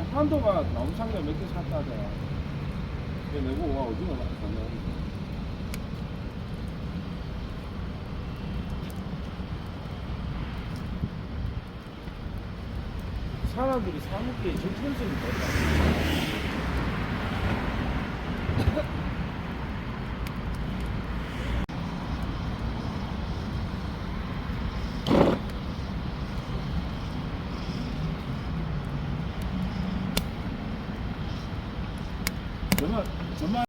한도가 나무 창고 몇 개 샀다 하잖아. 내고 와 오징어 샀네. 사람들이 사먹기에 접근성이 넓다.